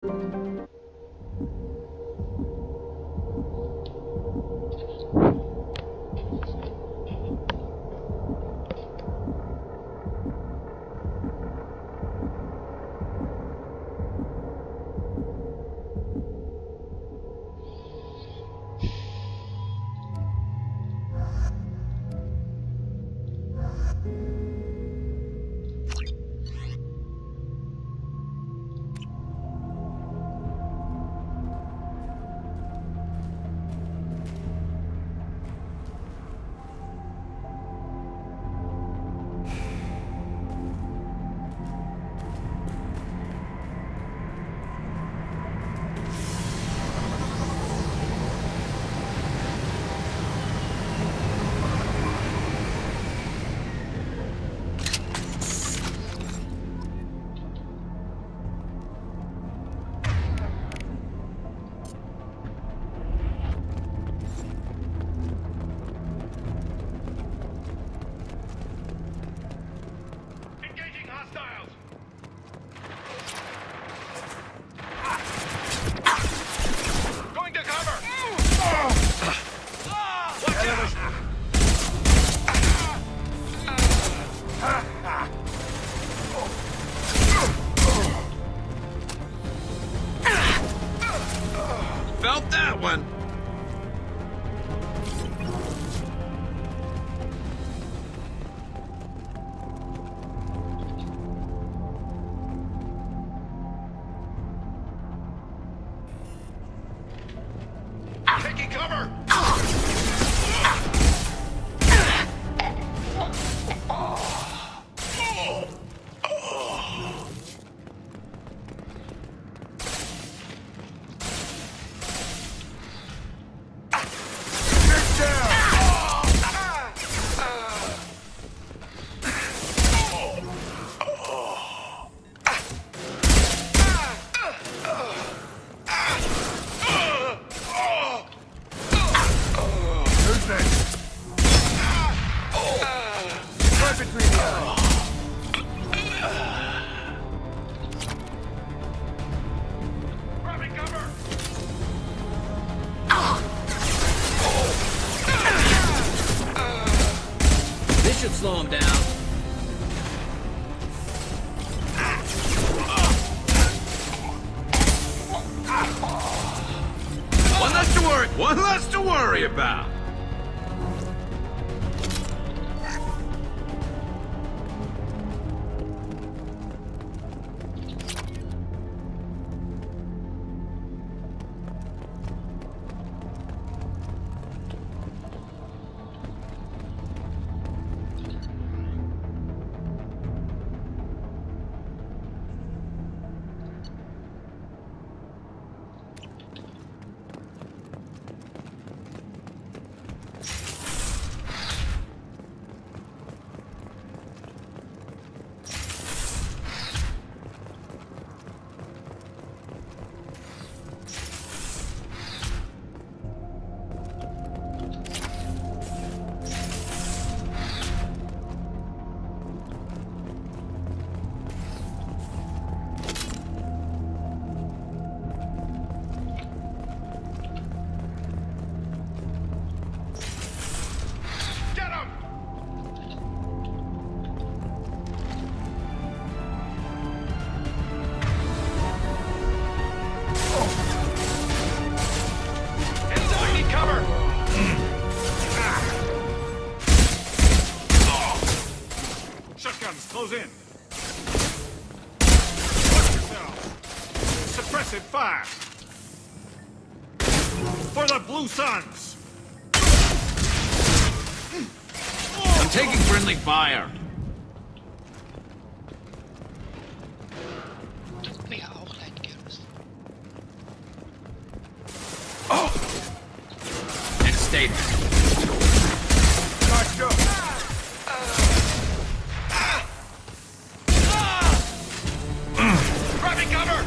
Felt that one. Taking cover! Should slow him down. One less to worry about. Close in. Watch yourself. Suppressive fire. For the Blue Suns. I'm taking friendly fire. And stay there. Grabbing cover!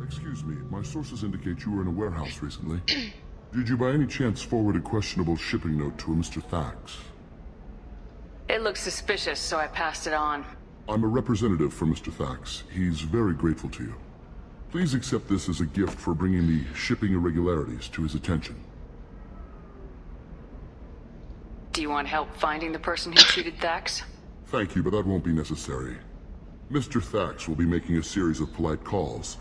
Excuse me, my sources indicate you were in a warehouse recently. Did you by any chance forward a questionable shipping note to a Mr. Thax? It looked suspicious, so I passed it on. I'm a representative for Mr. Thax. He's very grateful to you. Please accept this as a gift for bringing the shipping irregularities to his attention. Do you want help finding the person who cheated Thax? Thank you, but that won't be necessary. Mr. Thax will be making a series of polite calls.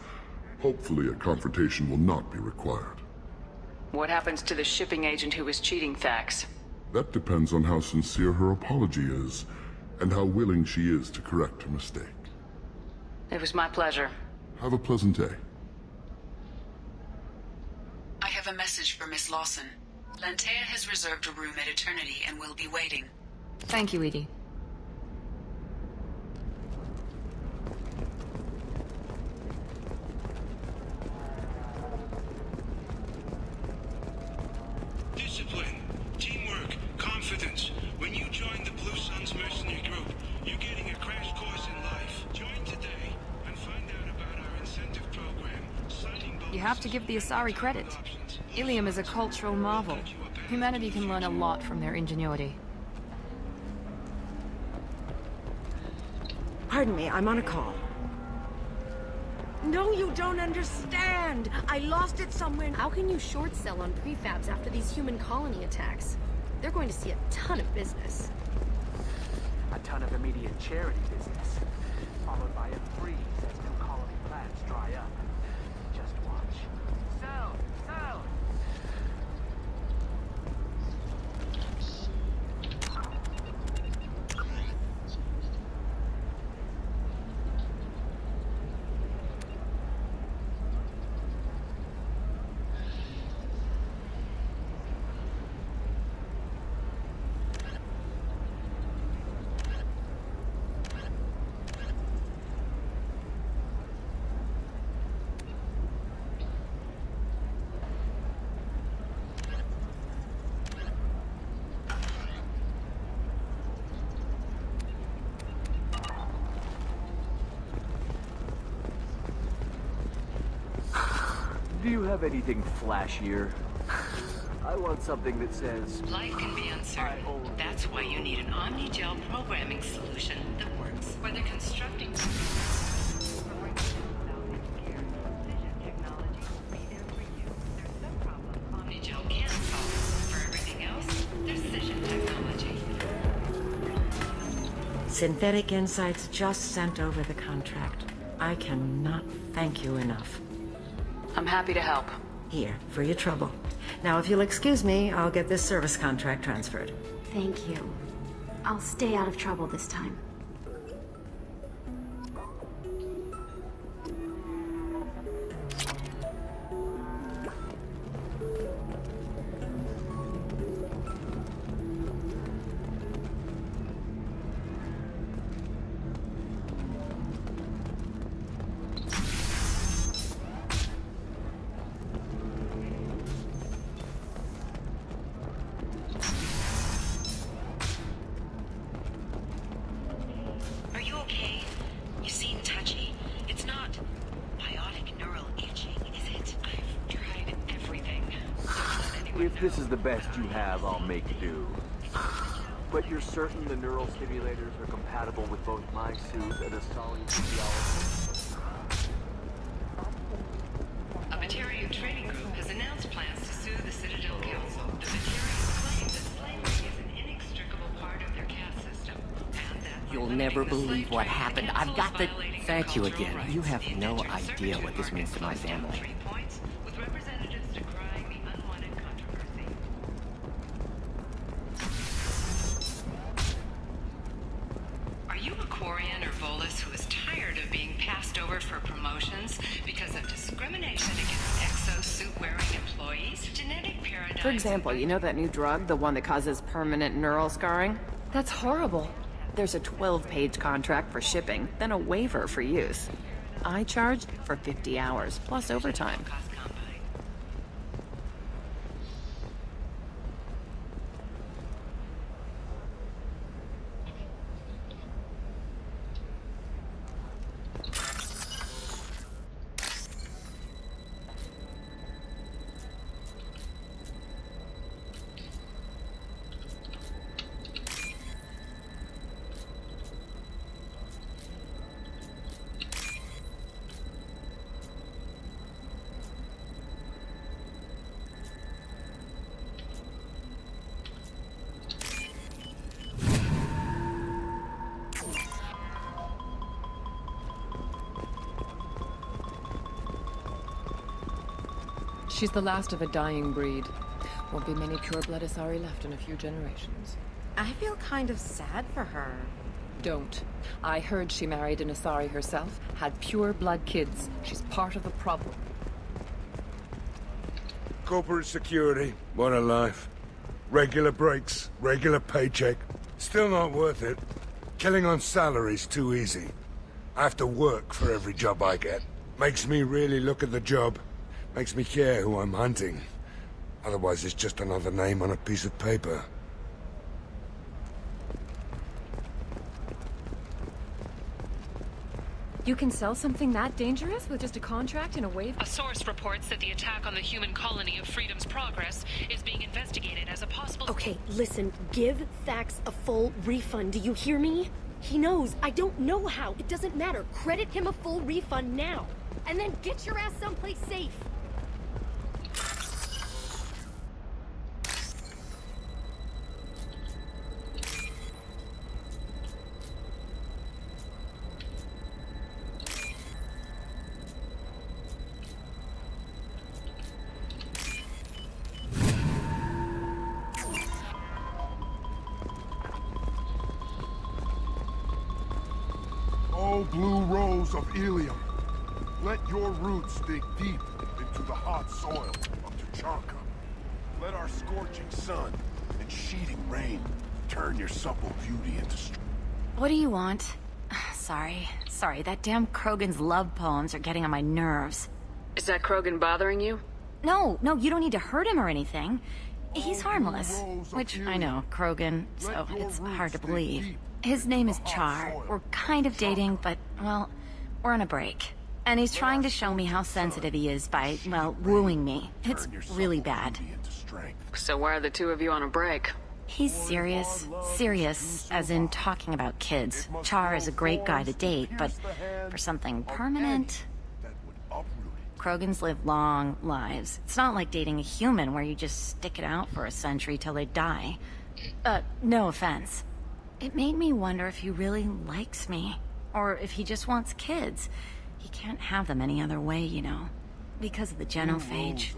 Hopefully a confrontation will not be required. What happens to the shipping agent who was cheating Thax? That depends on how sincere her apology is, and how willing she is to correct her mistake. It was my pleasure. Have a pleasant day. I have a message for Miss Lawson. Lantea has reserved a room at Eternity and will be waiting. Thank you, Edie. Discipline, teamwork, confidence. When you join the Blue Suns mercenary group, you're getting a crash course in life. Join today and find out about our incentive program. Signing You have to give the Asari credit. Ilium is a cultural marvel. Humanity can learn a lot from their ingenuity. Pardon me, I'm on a call. No, you don't understand! I lost it somewhere. How can you short sell on prefabs after these human colony attacks? They're going to see a ton of business. A ton of immediate charity business, followed by a freeze as new colony plans dry up. Just watch. Sell! Sell! Do you have anything flashier? I want something that says... Life can be uncertain. That's why you need an Omni-Gel programming solution that works. Whether constructing... Omni-Gel can solve. For everything else, there's Cision technology. Synthetic Insights just sent over the contract. I cannot thank you enough. I'm happy to help. Here, for your trouble. Now, if you'll excuse me, I'll get this service contract transferred. Thank you. I'll stay out of trouble this time. If this is the best you have, I'll make do. But you're certain the neural stimulators are compatible with both my suit and Asari physiology? never believe what happened. I've got the... Thank you again. You have no idea what this means to my family. With representatives decrying the unwanted controversy. Are you a Quarian or Volus who is tired of being passed over for promotions because of discrimination against exosuit-wearing employees? Genetic paradigms... For example, you know that new drug, the one that causes permanent neural scarring? That's horrible. There's a 12-page contract for shipping, then a waiver for use. I charged for 50 hours, plus overtime. She's the last of a dying breed. Won't be many pure-blood Asari left in a few generations. I feel kind of sad for her. Don't. I heard she married an Asari herself, had pure-blood kids. She's part of the problem. Corporate security, what a life. Regular breaks, regular paycheck. Still not worth it. Killing on salary's too easy. I have to work for every job I get. Makes me really look at the job. Makes me care who I'm hunting. Otherwise, it's just another name on a piece of paper. You can sell something that dangerous with just a contract and a waiver? A source reports that the attack on the human colony of Freedom's Progress is being investigated as a possible... Okay, listen, give Thax a full refund, do you hear me? He knows, I don't know how, it doesn't matter. Credit him a full refund now. And then get your ass someplace safe. Oh, blue rose of Ilium, let your roots dig deep into the hot soil of Tuchanka. Let our scorching sun and sheeting rain turn your supple beauty into strength. What do you want? Sorry, that damn Krogan's love poems are getting on my nerves. Is that Krogan bothering you? No, you don't need to hurt him or anything. He's harmless. Which, I know, Krogan, so it's hard to believe. His name is Char. We're kind of dating, but, well, we're on a break. And he's trying to show me how sensitive he is by, well, wooing me. It's really bad. So why are the two of you on a break? He's serious. Serious, as in talking about kids. Char is a great guy to date, but for something permanent... Krogans live long lives. It's not like dating a human where you just stick it out for a century till they die. No offense. It made me wonder if he really likes me, or if he just wants kids. He can't have them any other way, you know, because of the genophage.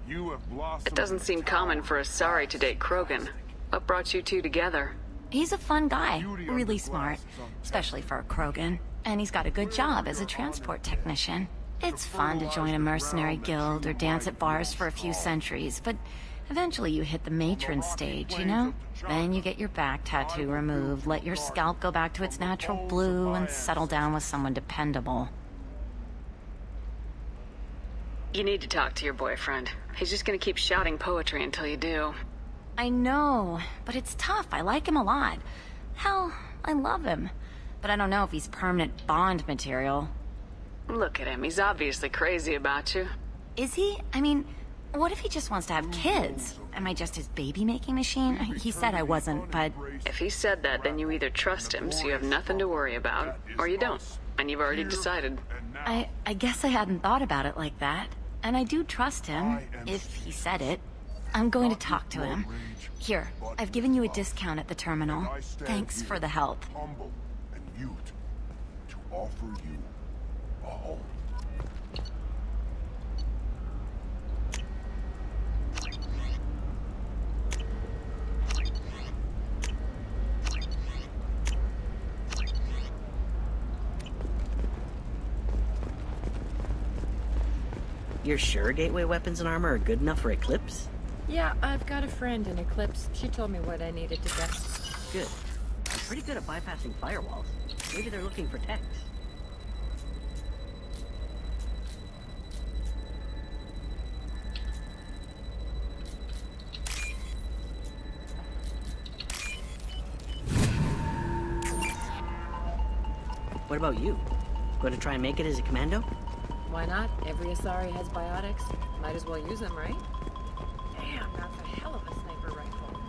It doesn't seem common for Asari to date Krogan. What brought you two together? He's a fun guy, really smart, especially for a Krogan. And he's got a good job as a transport technician. It's fun to join a mercenary guild or dance at bars for a few centuries, but eventually you hit the matron stage, you know? Then you get your back tattoo removed, let your scalp go back to its natural blue, and settle down with someone dependable. You need to talk to your boyfriend. He's just gonna keep shouting poetry until you do. I know, but it's tough. I like him a lot. Hell, I love him. But I don't know if he's permanent Bond material. Look at him. He's obviously crazy about you. Is he? I mean, what if he just wants to have kids? Am I just his baby-making machine? He said I wasn't, but... If he said that, then you either trust him, so you have nothing to worry about, or you don't, and you've already decided. I guess I hadn't thought about it like that. And I do trust him, if he said it. I'm going to talk to him. Here, I've given you a discount at the terminal. Thanks for the help. Humble and mute to offer you a home. You're sure gateway weapons and armor are good enough for Eclipse? Yeah, I've got a friend in Eclipse. She told me what I needed to get. Good. I'm pretty good at bypassing firewalls. Maybe they're looking for techs. What about you? Going to try and make it as a commando? Why not? Every Asari has biotics. Might as well use them, right? Damn, that's a hell of a sniper rifle.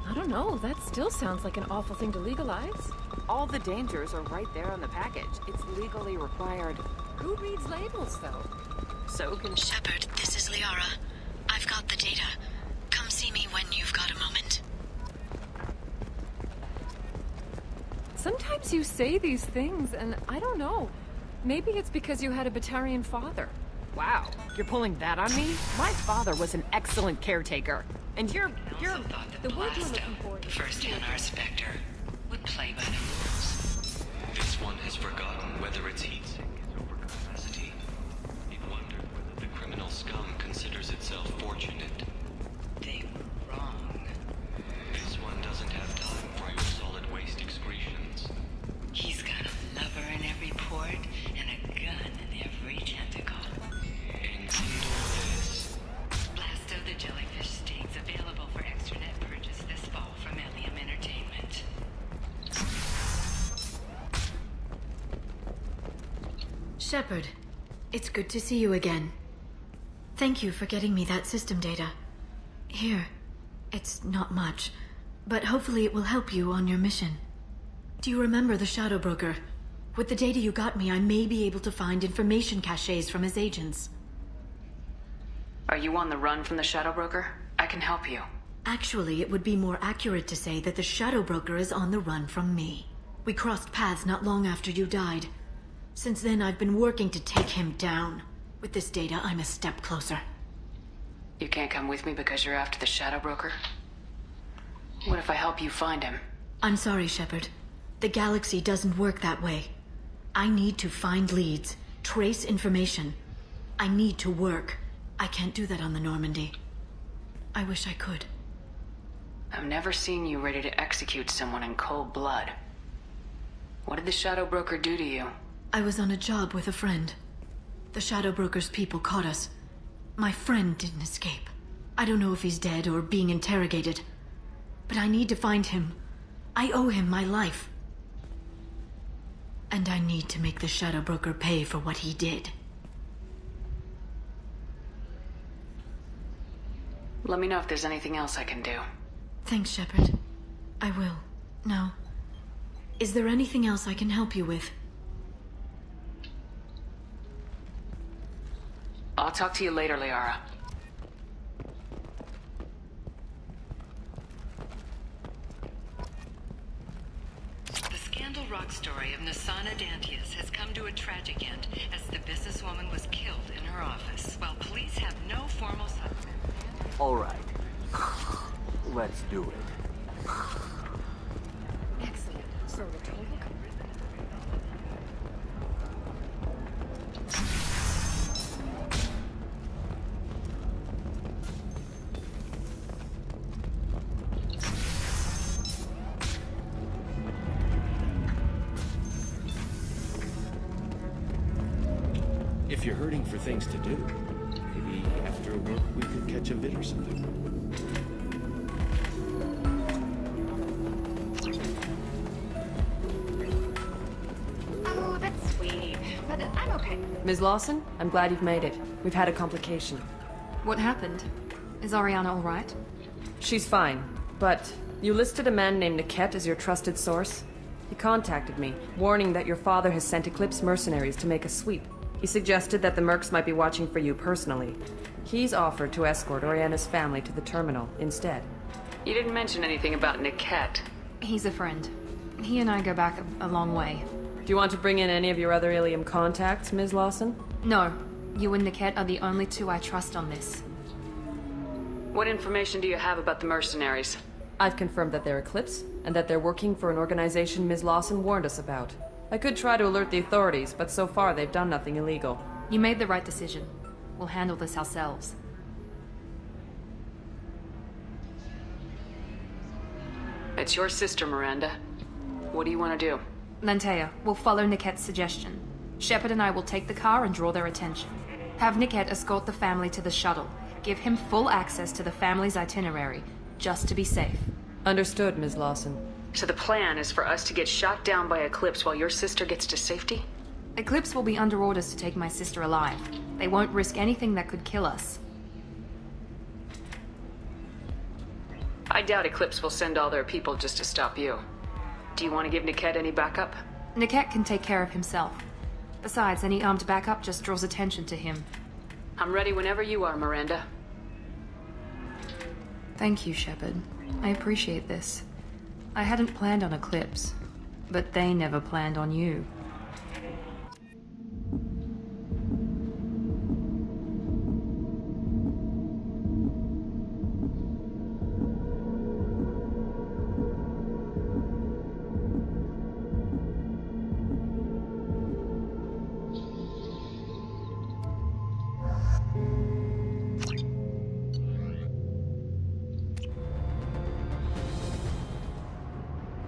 I don't know. That still sounds like an awful thing to legalize. All the dangers are right there on the package. It's legally required. Who reads labels, though? So can Shepard, this is Liara. I've got the data. Come see me when you've got a moment. Sometimes you say these things, and I don't know. Maybe it's because you had a Batarian father. Wow, you're pulling that on me? My father was an excellent caretaker. And you're Thought that the word you're looking for, the first NR Spectre, would play by the rules. This one has forgotten whether its heat sink is over capacity. It wondered whether the criminal scum considers itself fortunate. They were wrong. This one doesn't have time for your solid waste excretions. He's got a lover in every port and a gun in every tentacle. And condole this. Blast of the Jellyfish States available for extranet purchase this fall from Ilium Entertainment. Shepard, it's good to see you again. Thank you for getting me that system data. Here, it's not much, but hopefully it will help you on your mission. Do you remember the Shadow Broker? With the data you got me, I may be able to find information caches from his agents. Are you on the run from the Shadow Broker? I can help you. Actually, it would be more accurate to say that the Shadow Broker is on the run from me. We crossed paths not long after you died. Since then, I've been working to take him down. With this data, I'm a step closer. You can't come with me because you're after the Shadow Broker? What if I help you find him? I'm sorry, Shepard. The galaxy doesn't work that way. I need to find leads, trace information. I need to work. I can't do that on the Normandy. I wish I could. I've never seen you ready to execute someone in cold blood. What did the Shadow Broker do to you? I was on a job with a friend. The Shadow Broker's people caught us. My friend didn't escape. I don't know if he's dead or being interrogated. But I need to find him. I owe him my life. And I need to make the Shadow Broker pay for what he did. Let me know if there's anything else I can do. Thanks, Shepard. I will. Now, is there anything else I can help you with? I'll talk to you later, Liara. The Scandal Rock story of Nasana Dantius has come to a tragic end as the businesswoman was killed in her office. While police have no formal suspect. All right. Let's do it. Excellent. So the total. If you're hurting for things to do, maybe after work we could catch a vid or something. Oh, that's sweet. But I'm okay. Ms. Lawson, I'm glad you've made it. We've had a complication. What happened? Is Ariana all right? She's fine, but you listed a man named Niket as your trusted source. He contacted me, warning that your father has sent Eclipse mercenaries to make a sweep. He suggested that the mercs might be watching for you personally. He's offered to escort Oriana's family to the terminal instead. You didn't mention anything about Niket. He's a friend. He and I go back a long way. Do you want to bring in any of your other Ilium contacts, Ms. Lawson? No. You and Niket are the only two I trust on this. What information do you have about the mercenaries? I've confirmed that they're Eclipse, and that they're working for an organization Ms. Lawson warned us about. I could try to alert the authorities, but so far they've done nothing illegal. You made the right decision. We'll handle this ourselves. It's your sister, Miranda. What do you want to do? Lantea, we'll follow Niket's suggestion. Shepard and I will take the car and draw their attention. Have Niket escort the family to the shuttle. Give him full access to the family's itinerary, just to be safe. Understood, Ms. Lawson. So the plan is for us to get shot down by Eclipse while your sister gets to safety? Eclipse will be under orders to take my sister alive. They won't risk anything that could kill us. I doubt Eclipse will send all their people just to stop you. Do you want to give Niket any backup? Niket can take care of himself. Besides, any armed backup just draws attention to him. I'm ready whenever you are, Miranda. Thank you, Shepard. I appreciate this. I hadn't planned on Eclipse, but they never planned on you.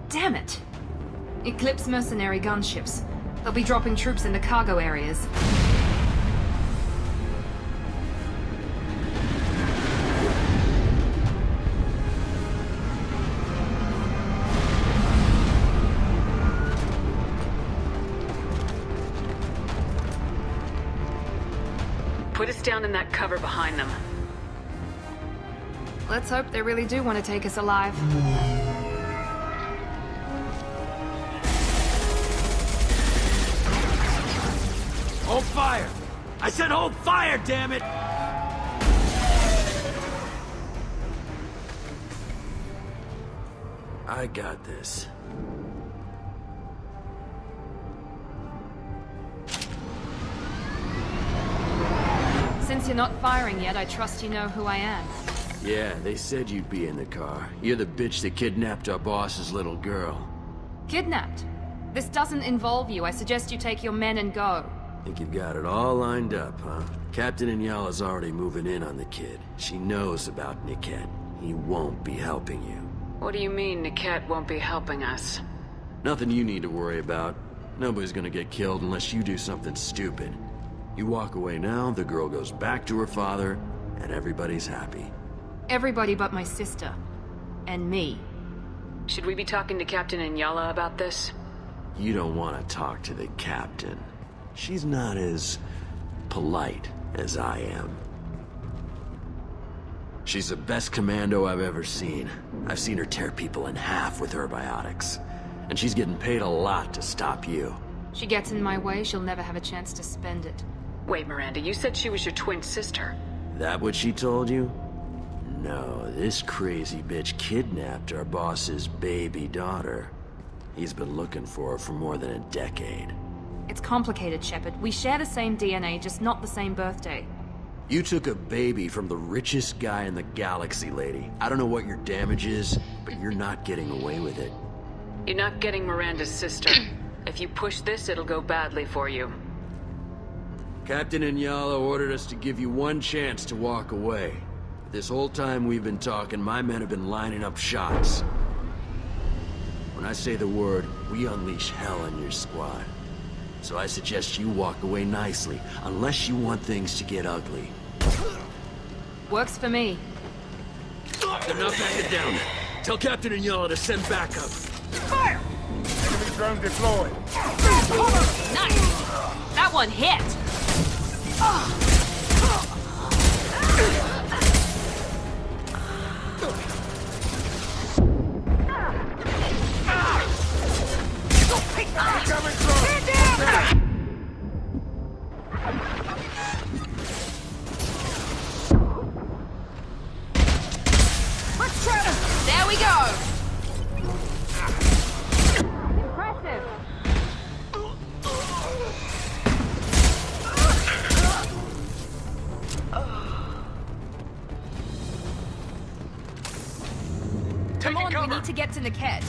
Damn it! Eclipse mercenary gunships. They'll be dropping troops in the cargo areas. Put us down in that cover behind them. Let's hope they really do want to take us alive. Hold fire! I said hold fire, damn it! I got this. Since you're not firing yet, I trust you know who I am. Yeah, they said you'd be in the car. You're the bitch that kidnapped our boss's little girl. Kidnapped? This doesn't involve you. I suggest you take your men and go. Think you've got it all lined up, huh? Captain Inyala's already moving in on the kid. She knows about Niket. He won't be helping you. What do you mean Niket won't be helping us? Nothing you need to worry about. Nobody's gonna get killed unless you do something stupid. You walk away now, the girl goes back to her father, and everybody's happy. Everybody but my sister. And me. Should we be talking to Captain Inyala about this? You don't want to talk to the captain. She's not as polite as I am. She's the best commando I've ever seen. I've seen her tear people in half with her biotics. And she's getting paid a lot to stop you. She gets in my way, she'll never have a chance to spend it. Wait, Miranda, you said she was your twin sister. That what she told you? No, this crazy bitch kidnapped our boss's baby daughter. He's been looking for her for more than a decade. It's complicated, Shepard. We share the same DNA, just not the same birthday. You took a baby from the richest guy in the galaxy, lady. I don't know what your damage is, but you're not getting away with it. You're not getting Miranda's sister. If you push this, it'll go badly for you. Captain Inyala ordered us to give you one chance to walk away. This whole time we've been talking, my men have been lining up shots. When I say the word, we unleash hell on your squad. So I suggest you walk away nicely, unless you want things to get ugly. Works for me. They're not backing down. Tell Captain Inyala to send backup. Fire! Enemy drone deployed. Nice! That one hit! get to Niket.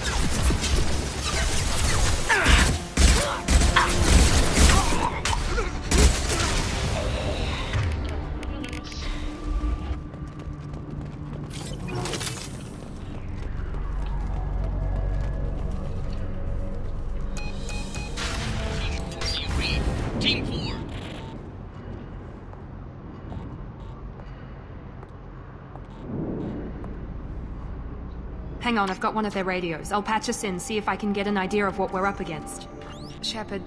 Team 4. Hang on, I've got one of their radios. I'll patch us in, see if I can get an idea of what we're up against. Shepard,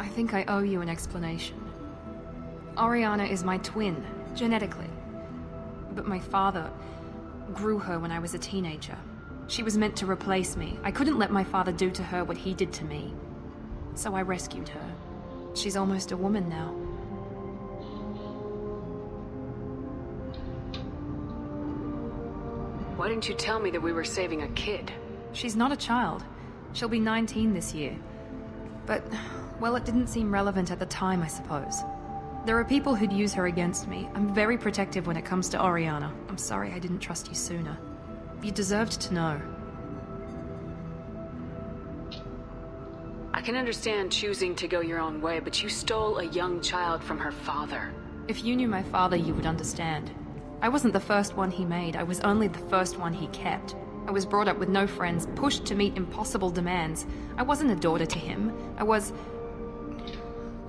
I think I owe you an explanation. Oriana is my twin, genetically. But my father grew her when I was a teenager. She was meant to replace me. I couldn't let my father do to her what he did to me. So I rescued her. She's almost a woman now. Why didn't you tell me that we were saving a kid? She's not a child. She'll be 19 this year. But, well, it didn't seem relevant at the time, I suppose. There are people who'd use her against me. I'm very protective when it comes to Oriana. I'm sorry I didn't trust you sooner. You deserved to know. I can understand choosing to go your own way, but you stole a young child from her father. If you knew my father, you would understand. I wasn't the first one he made. I was only the first one he kept. I was brought up with no friends, pushed to meet impossible demands. I wasn't a daughter to him. I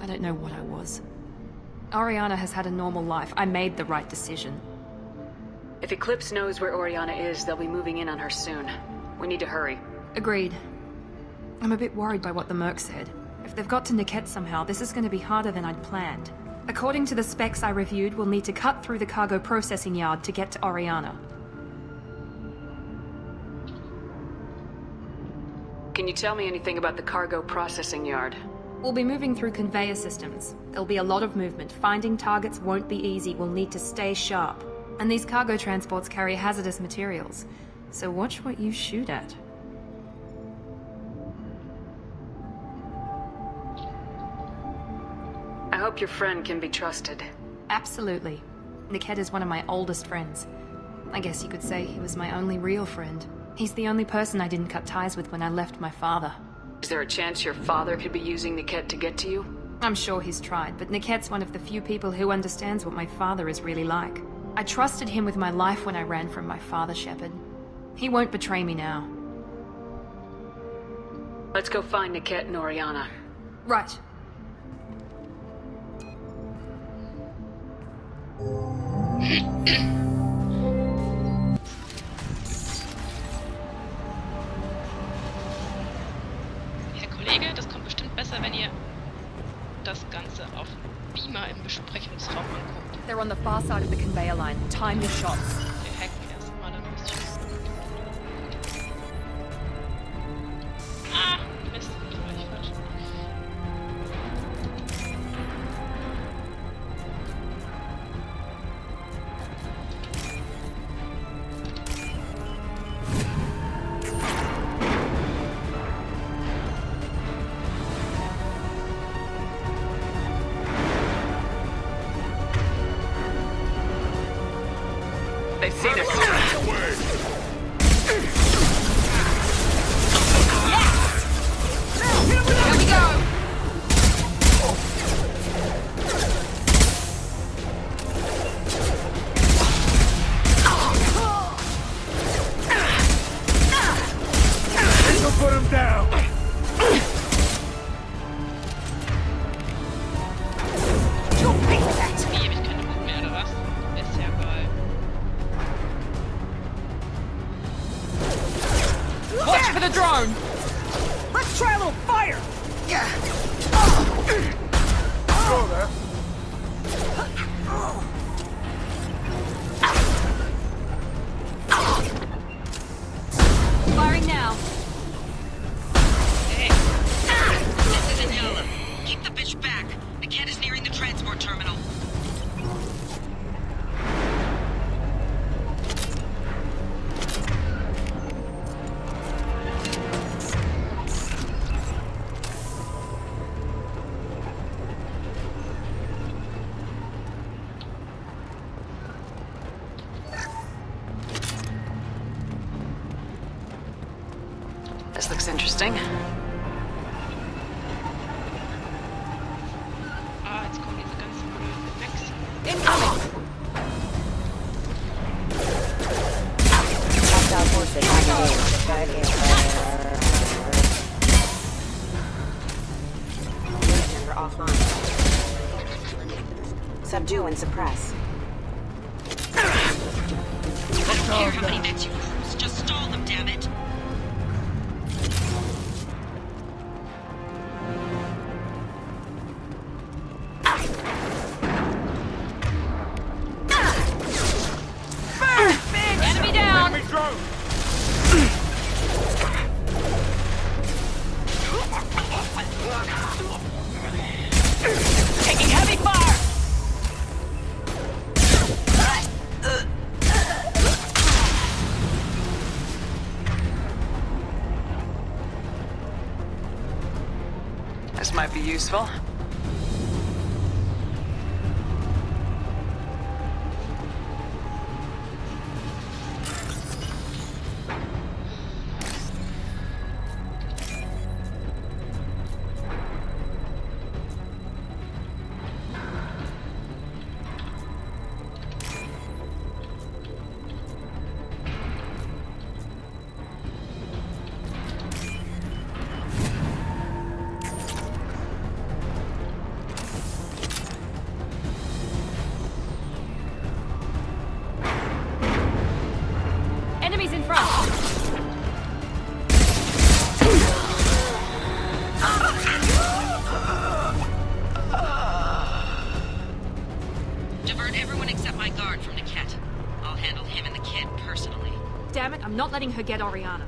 don't know what I was. Oriana has had a normal life. I made the right decision. If Eclipse knows where Oriana is, they'll be moving in on her soon. We need to hurry. Agreed. I'm a bit worried by what the Merc said. If they've got to Niket somehow, this is going to be harder than I'd planned. According to the specs I reviewed, we'll need to cut through the cargo processing yard to get to Oriana. Can you tell me anything about the cargo processing yard? We'll be moving through conveyor systems. There'll be a lot of movement. Finding targets won't be easy. We'll need to stay sharp. And these cargo transports carry hazardous materials. So watch what you shoot at. I hope your friend can be trusted. Absolutely. Niket is one of my oldest friends. I guess you could say he was my only real friend. He's the only person I didn't cut ties with when I left my father. Is there a chance your father could be using Niket to get to you? I'm sure he's tried, but Niket's one of the few people who understands what my father is really like. I trusted him with my life when I ran from my father, Shepard. He won't betray me now. Let's go find Niket and Oriana. Right. Herr Kollege, das kommt bestimmt besser, wenn ihr das Ganze auf Beamer im Besprechungsraum anguckt. They're on the far side of the conveyor line. Time your shots. Wir hacken erstmal ein bisschen. Ah, Mist, ich war nicht falsch. They've seen us. Here we go! This'll put him down. Wie, hab ich keine Wut mehr, oder was? Ist ja geil. Watch for the drone! Let's try a little fire! Yeah. Go there. Firing now. Hey. This is Miranda. Keep the bitch back. The cat is nearing the transport terminal. looks interesting. Ah, jetzt kommen diese ganzen blöden Wechsel. Incoming! Offline. Subdue and suppress. I don't care how many mechs you cruise, just stall them, damn it. Enemy down! Enemy drone! Taking heavy fire! This might be useful. Enemies in front! Divert everyone except my guard from Niket. I'll handle him and the kid personally. Damn it, I'm not letting her get Oriana.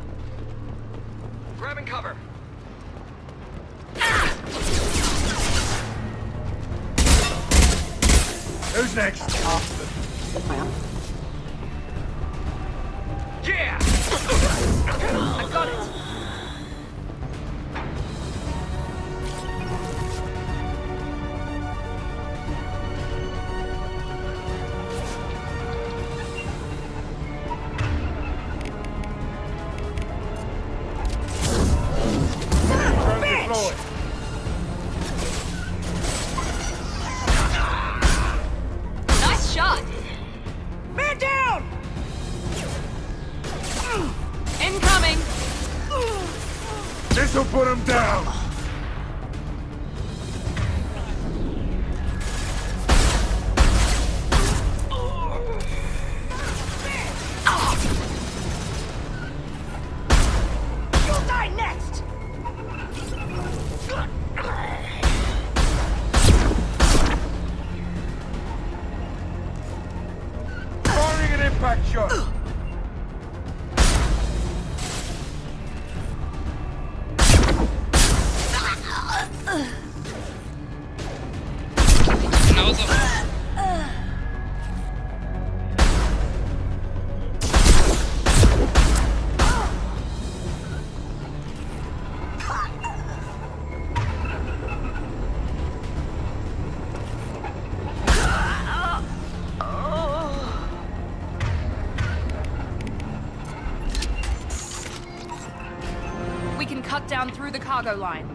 Grabbing cover. Who's next? Yeah! I got it! Deployed. Nice shot! Man down! Incoming! This'll put him down! You'll die next! Firing an impact shot. Genauso. We can cut down through the cargo line.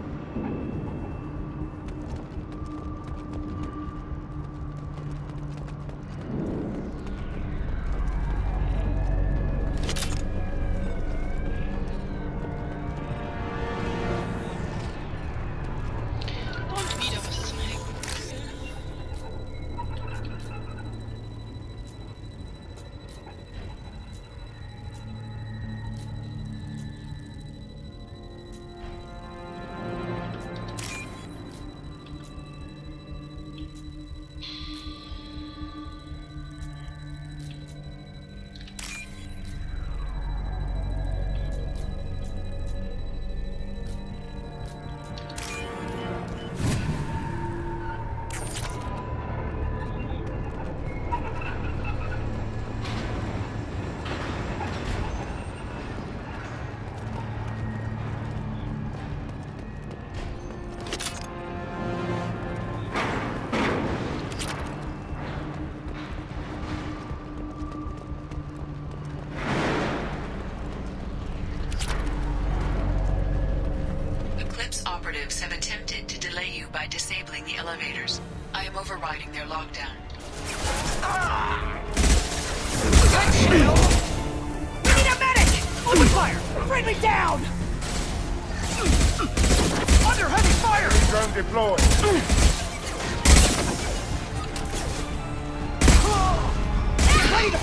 Und wieder was zum Hacken. Eclipse operatives have attempted to delay you by disabling the elevators. I am overriding their lockdown. Good shield! We need a medic! Open fire! Friendly down! Under heavy fire! Drone deployed. Ready to...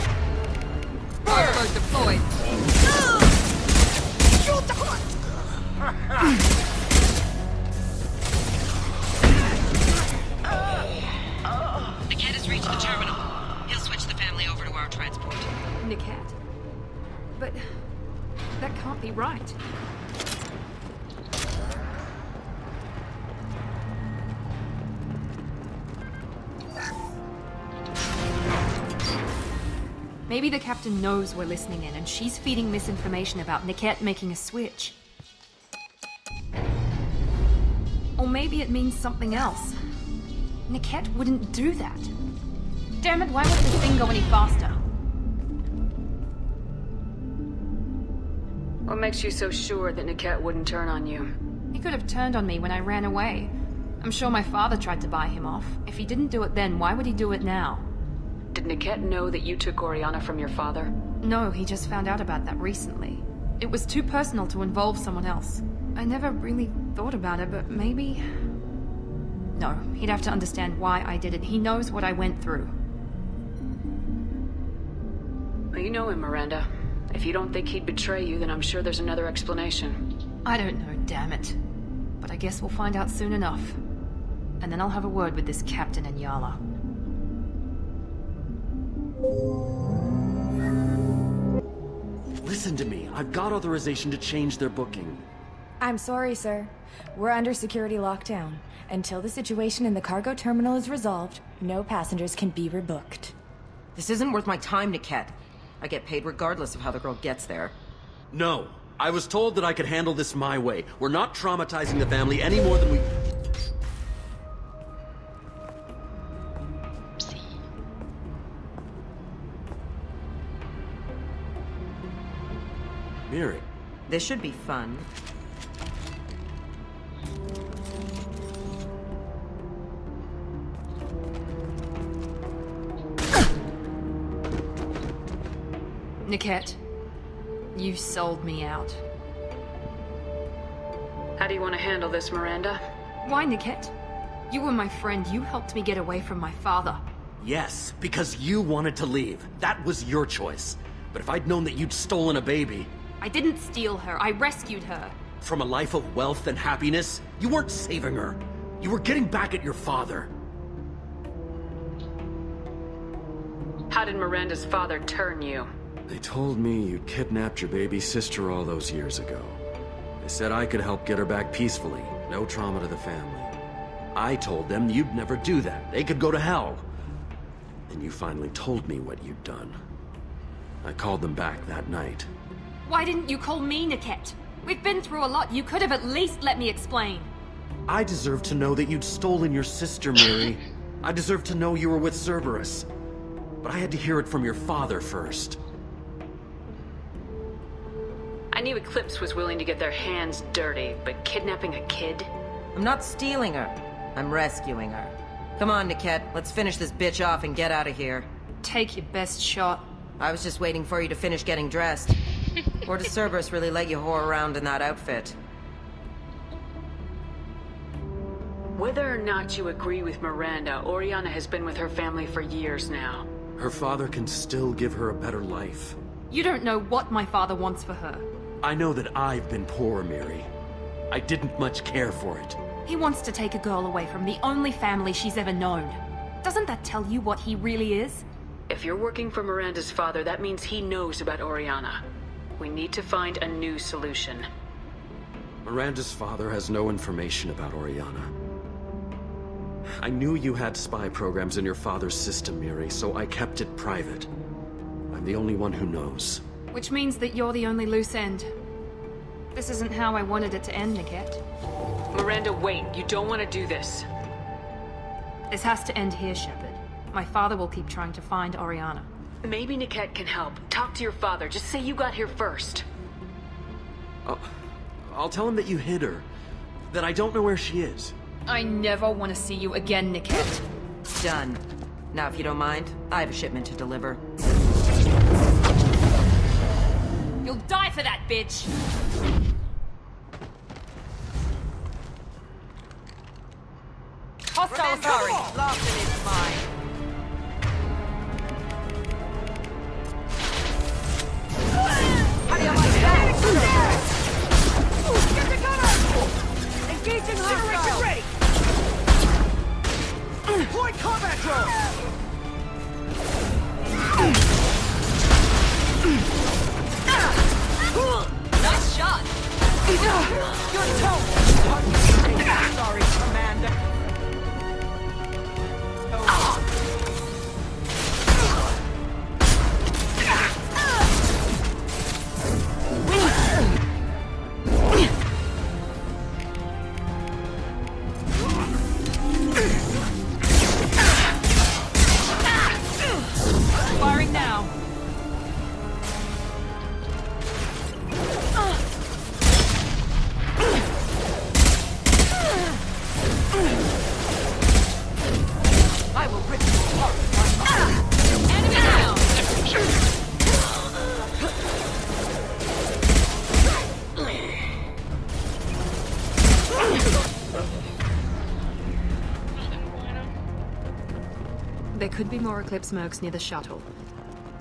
Overload deployed. Shoot the hook! Niket has reached the terminal. He'll switch the family over to our transport. Niket? But that can't be right. Maybe the captain knows we're listening in and she's feeding misinformation about Niket making a switch. Or maybe it means something else. Niket wouldn't do that. Damn it, why won't this thing go any faster? What makes you so sure that Niket wouldn't turn on you? He could have turned on me when I ran away. I'm sure my father tried to buy him off. If he didn't do it then, why would he do it now? Did Niket know that you took Oriana from your father? No, he just found out about that recently. It was too personal to involve someone else. I never really thought about it, but maybe... No, he'd have to understand why I did it. He knows what I went through. Well, you know him, Miranda. If you don't think he'd betray you, then I'm sure there's another explanation. I don't know, damn it. But I guess we'll find out soon enough. And then I'll have a word with this captain in Yala. Listen to me. I've got authorization to change their booking. I'm sorry, sir. We're under security lockdown. Until the situation in the cargo terminal is resolved, no passengers can be rebooked. This isn't worth my time, Niket. I get paid regardless of how the girl gets there. No. I was told that I could handle this my way. We're not traumatizing the family any more than we... Miri. This should be fun. Niket, you sold me out. How do you want to handle this, Miranda? Why, Niket? You were my friend. You helped me get away from my father. Yes, because you wanted to leave. That was your choice. But if I'd known that you'd stolen a baby... I didn't steal her. I rescued her. From a life of wealth and happiness, you weren't saving her. You were getting back at your father. How did Miranda's father turn you? They told me you'd kidnapped your baby sister all those years ago. They said I could help get her back peacefully. No trauma to the family. I told them you'd never do that. They could go to hell. And you finally told me what you'd done. I called them back that night. Why didn't you call me, Niket? We've been through a lot. You could have at least let me explain. I deserve to know that you'd stolen your sister, Miri. I deserve to know you were with Cerberus. But I had to hear it from your father first. I knew Eclipse was willing to get their hands dirty, but kidnapping a kid? I'm not stealing her. I'm rescuing her. Come on, Niket. Let's finish this bitch off and get out of here. Take your best shot. I was just waiting for you to finish getting dressed. Or does Cerberus really let you whore around in that outfit? Whether or not you agree with Miranda, Oriana has been with her family for years now. Her father can still give her a better life. You don't know what my father wants for her. I know that I've been poor, Miri. I didn't much care for it. He wants to take a girl away from the only family she's ever known. Doesn't that tell you what he really is? If you're working for Miranda's father, that means he knows about Oriana. We need to find a new solution. Miranda's father has no information about Oriana. I knew you had spy programs in your father's system, Miri, so I kept it private. I'm the only one who knows. Which means that you're the only loose end. This isn't how I wanted it to end, Niket. Miranda, wait. You don't want to do this. This has to end here, Shepard. My father will keep trying to find Oriana. Maybe Niket can help. Talk to your father. Just say you got here first. I'll tell him that you hid her. that I don't know where she is. I never want to see you again, Niket. Done. Now, if you don't mind, I have a shipment to deliver. You'll die for that, bitch! Hostile authority. Lawson is mine. How do you like that? Get the gunner! Engaging hostile! Ready! Deploy combat drone! Nice shot! Your tone! Sorry, Commander. Firing now. I will rip you apart with my mind. Enemy down. There could be more Eclipse mercs near the shuttle.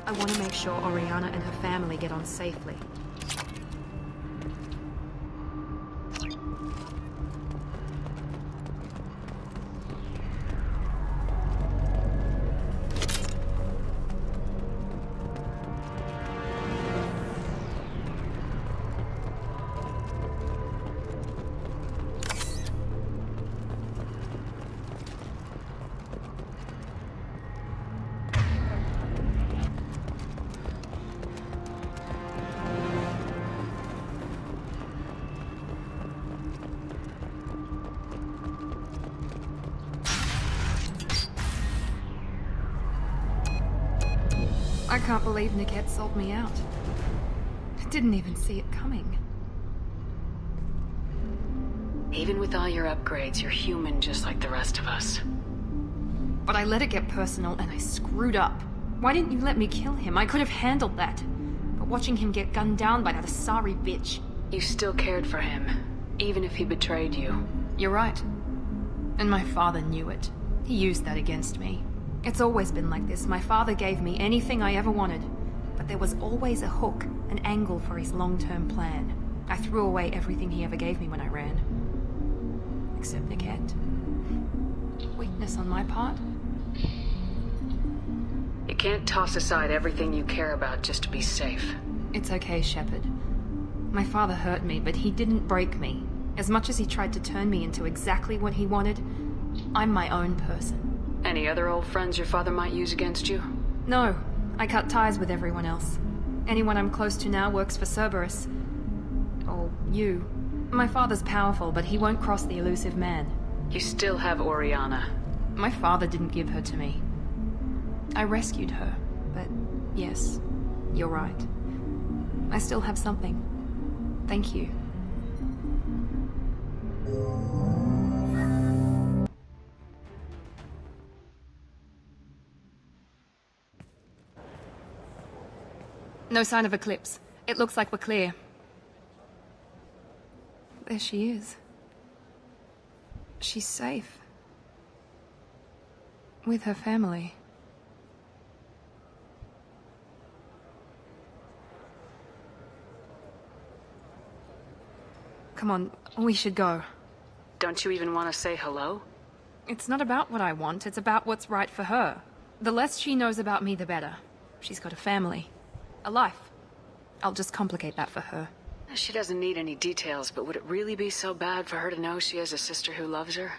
I want to make sure Oriana and her family get on safely. I can't believe Niket sold me out. I didn't even see it coming. Even with all your upgrades, you're human just like the rest of us. But I let it get personal and I screwed up. Why didn't you let me kill him? I could have handled that. But watching him get gunned down by that Asari bitch... You still cared for him, even if he betrayed you. You're right. And my father knew it. He used that against me. It's always been like this. My father gave me anything I ever wanted. But there was always a hook, an angle for his long-term plan. I threw away everything he ever gave me when I ran. Except Niket. Weakness on my part? You can't toss aside everything you care about just to be safe. It's okay, Shepard. My father hurt me, but he didn't break me. As much as he tried to turn me into exactly what he wanted, I'm my own person. Any other old friends your father might use against you? No. I cut ties with everyone else. Anyone I'm close to now works for Cerberus. Or you. My father's powerful, but he won't cross the elusive man. You still have Oriana. My father didn't give her to me. I rescued her, but yes, you're right. I still have something. Thank you. No sign of Eclipse. It looks like we're clear. There she is. She's safe. With her family. Come on, we should go. Don't you even want to say hello? It's not about what I want, it's about what's right for her. The less she knows about me, the better. She's got a family. A life. I'll just complicate that for her. She doesn't need any details, but would it really be so bad for her to know she has a sister who loves her?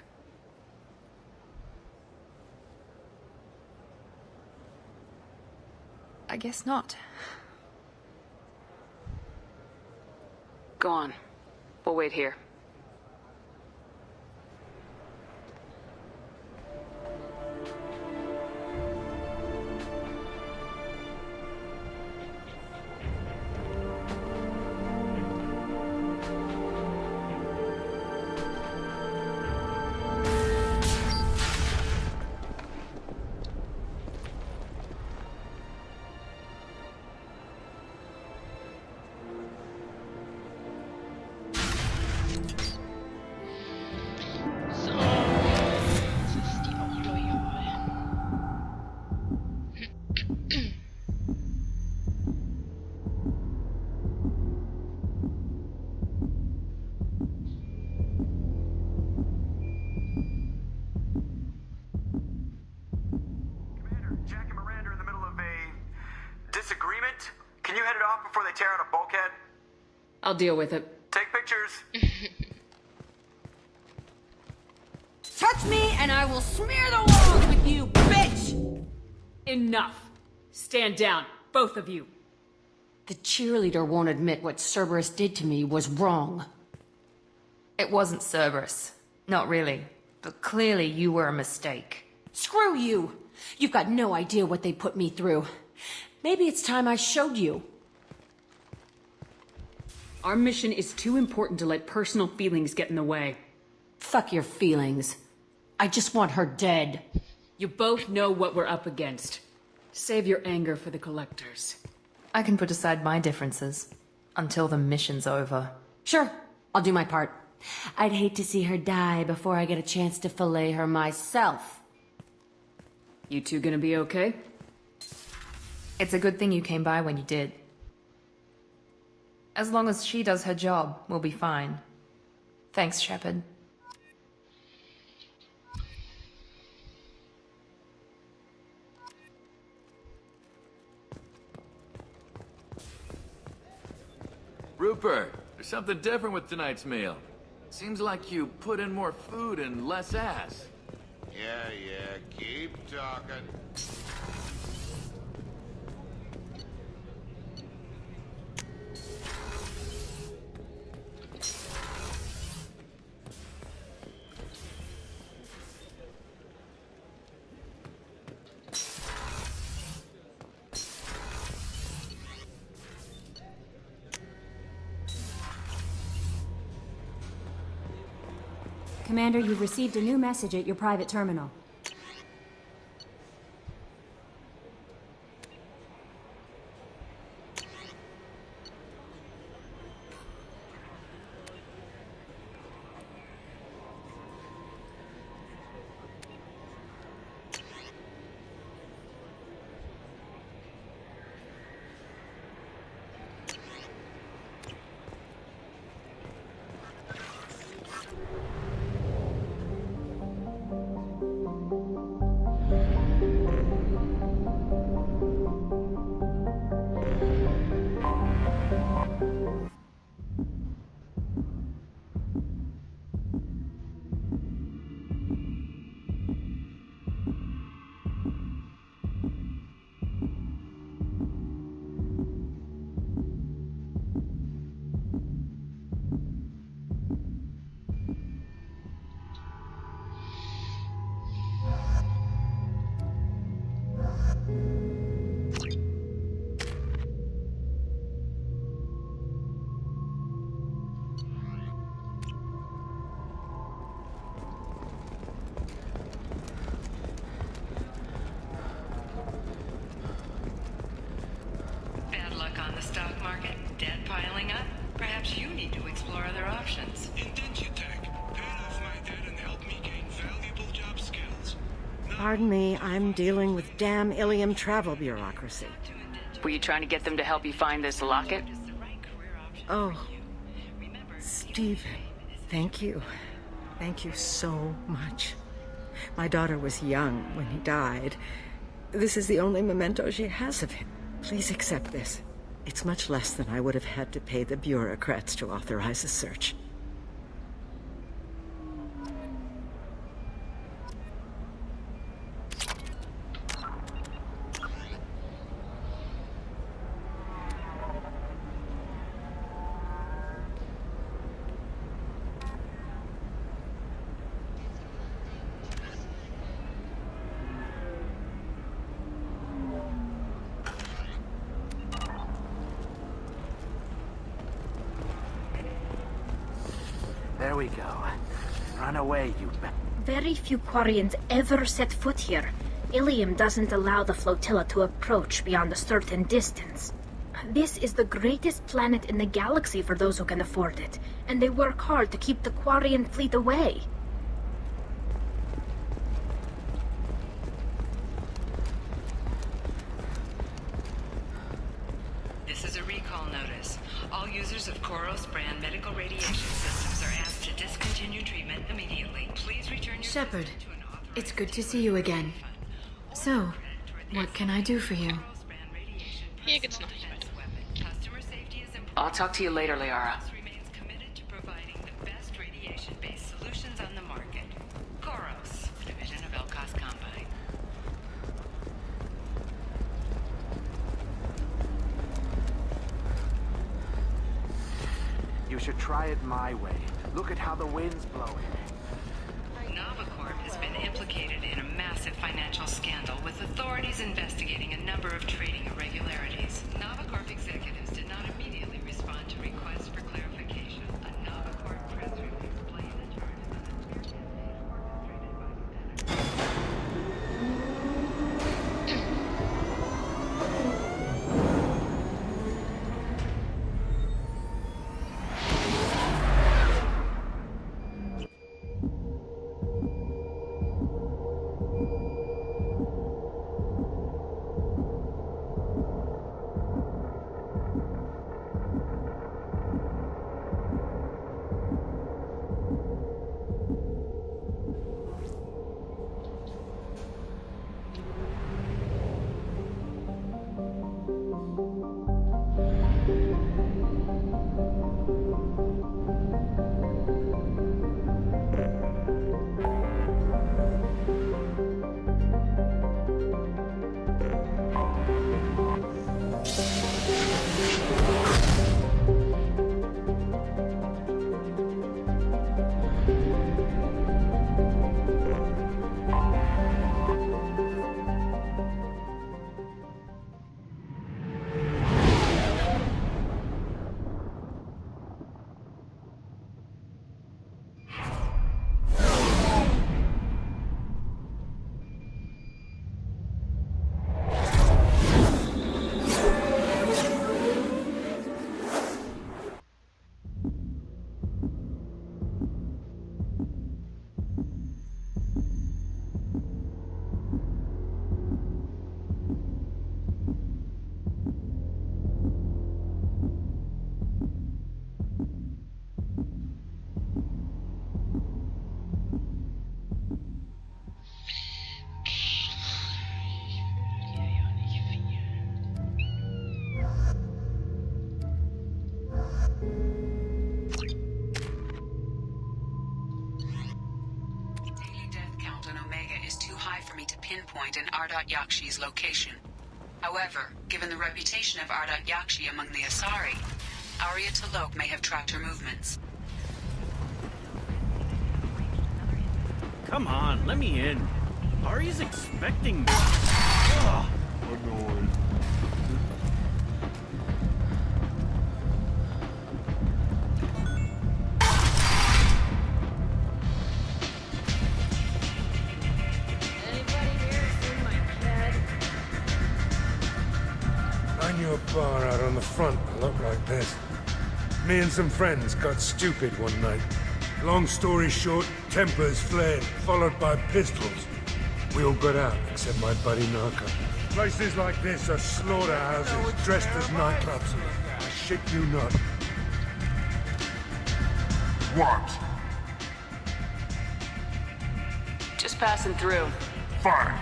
I guess not. Go on. We'll wait here. Can you head it off before they tear out a bulkhead? I'll deal with it. Take pictures. Touch me and I will smear the walls with you, bitch! Enough. Stand down, both of you. The cheerleader won't admit what Cerberus did to me was wrong. It wasn't Cerberus. Not really. But clearly you were a mistake. Screw you! You've got no idea what they put me through. Maybe it's time I showed you. Our mission is too important to let personal feelings get in the way. Fuck your feelings. I just want her dead. You both know what we're up against. Save your anger for the collectors. I can put aside my differences. Until the mission's over. Sure, I'll do my part. I'd hate to see her die before I get a chance to fillet her myself. You two gonna be okay? It's a good thing you came by when you did. As long as she does her job, we'll be fine. Thanks, Shepard. Rupert, there's something different with tonight's meal. Seems like you put in more food and less ass. Yeah, keep talking. Commander, you've received a new message at your private terminal. Pardon me, I'm dealing with damn Ilium travel bureaucracy. Were you trying to get them to help you find this locket? Oh, Stephen, thank you. Thank you so much. My daughter was young when he died. This is the only memento she has of him. Please accept this. It's much less than I would have had to pay the bureaucrats to authorize a search. There we go. Run away, you... Very few Quarians ever set foot here. Ilium doesn't allow the flotilla to approach beyond a certain distance. This is the greatest planet in the galaxy for those who can afford it, and they work hard to keep the Quarian fleet away. This is a recall notice. All users of Koros brand medical radiation systems are asked to discontinue treatment immediately. Please return your Shepard, it's good to see you again. So, what can I do for you? Hier geht's noch nicht weiter. I'll talk to you later, Liara. Remains committed to providing the best radiation-based solutions on the market. Koros, division of Elkos Combine. You should try it my way. Look at how the wind's blowing. Novacorp has been implicated in a massive financial scandal, with authorities investigating a number of trading irregularities. Novacorp executives did not immediately respond to requests for clarification. A Novacorp press release played the charges pinpoint in Ardat Yakshi's location. However, given the reputation of Ardat Yakshi among the Asari, Arya T'Loak may have tracked her movements. Come on, let me in. Arya's expecting me. Ugh. Annoyed. I knew a bar out on the front that looked like this. Me and some friends got stupid one night. Long story short, tempers flared, followed by pistols. We all got out, except my buddy Narco. Places like this are slaughterhouses dressed as nightclubs. I shit you not. What? Just passing through. Fine.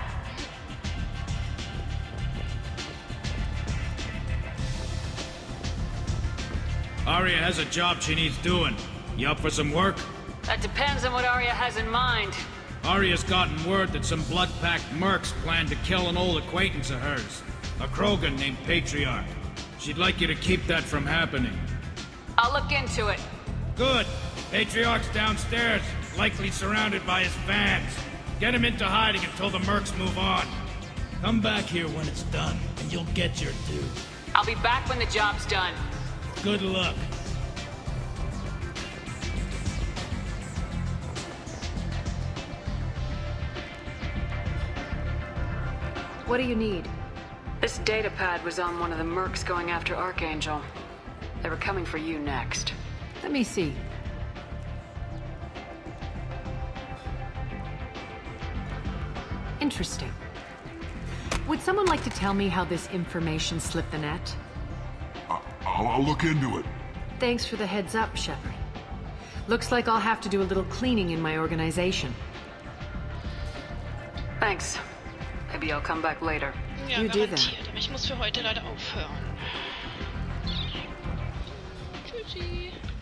Arya has a job she needs doing. You up for some work? That depends on what Arya has in mind. Arya's gotten word that some blood-packed mercs plan to kill an old acquaintance of hers. A Krogan named Patriarch. She'd like you to keep that from happening. I'll look into it. Good. Patriarch's downstairs, likely surrounded by his fans. Get him into hiding until the mercs move on. Come back here when it's done, and you'll get your due. I'll be back when the job's done. Good luck. What do you need? This data pad was on one of the mercs going after Archangel. They were coming for you next. Let me see. Interesting. Would someone like to tell me how this information slipped the net? I'll look into it. Thanks for the heads up, Shepard. Looks like I'll have to do a little cleaning in my organization. Thanks. Maybe I'll come back later. Ja, garantiert. Aber ich muss für heute leider aufhören. Tschüssi.